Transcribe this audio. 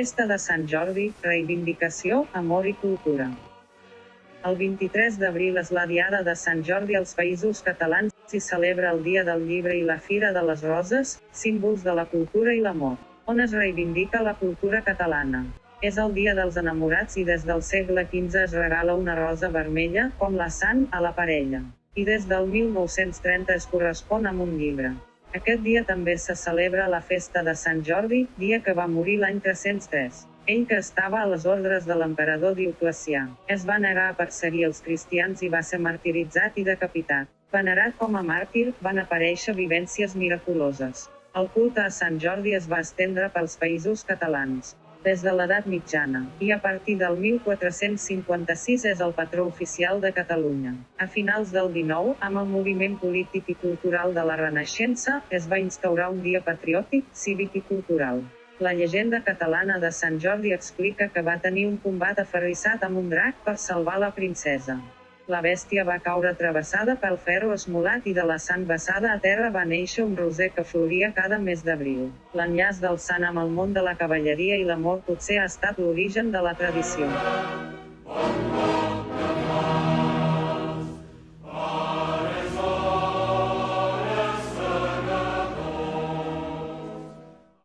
Festa de Sant Jordi, reivindicació, amor i cultura. El 23 d'abril és la Diada de Sant Jordi als Països Catalans, s'hi celebra el Dia del Llibre i la Fira de les Roses, símbols de la cultura i l'amor. On es reivindica la cultura catalana? És el Dia dels Enamorats i des del segle XV es regala una rosa vermella, com la Sant, a la parella. I des del 1930 es correspon amb un llibre. Aquest dia també se celebra la festa de Sant Jordi, dia que va morir l'any 303. Ell, que estava a les ordres de l'emperador Dioclecià, es va negar a perseguir els cristians i va ser martiritzat i decapitat. Venerat com a màrtir, van aparèixer vivències miraculoses. El culte a Sant Jordi es va estendre pels Països Catalans des de l'edat mitjana, i a partir del 1456 és el patró oficial de Catalunya. A finals del XIX, amb el moviment polític i cultural de la Renaixença, es va instaurar un dia patriòtic, cívic i cultural. La llegenda catalana de Sant Jordi explica que va tenir un combat aferrissat amb un drac per salvar la princesa. La bèstia va caure travessada pel ferro esmolat i de la sang vessada a terra va néixer un roser que floria cada mes d'abril. L'enllaç del sant amb el món de la cavalleria i l'amor potser ha estat l'origen de la tradició.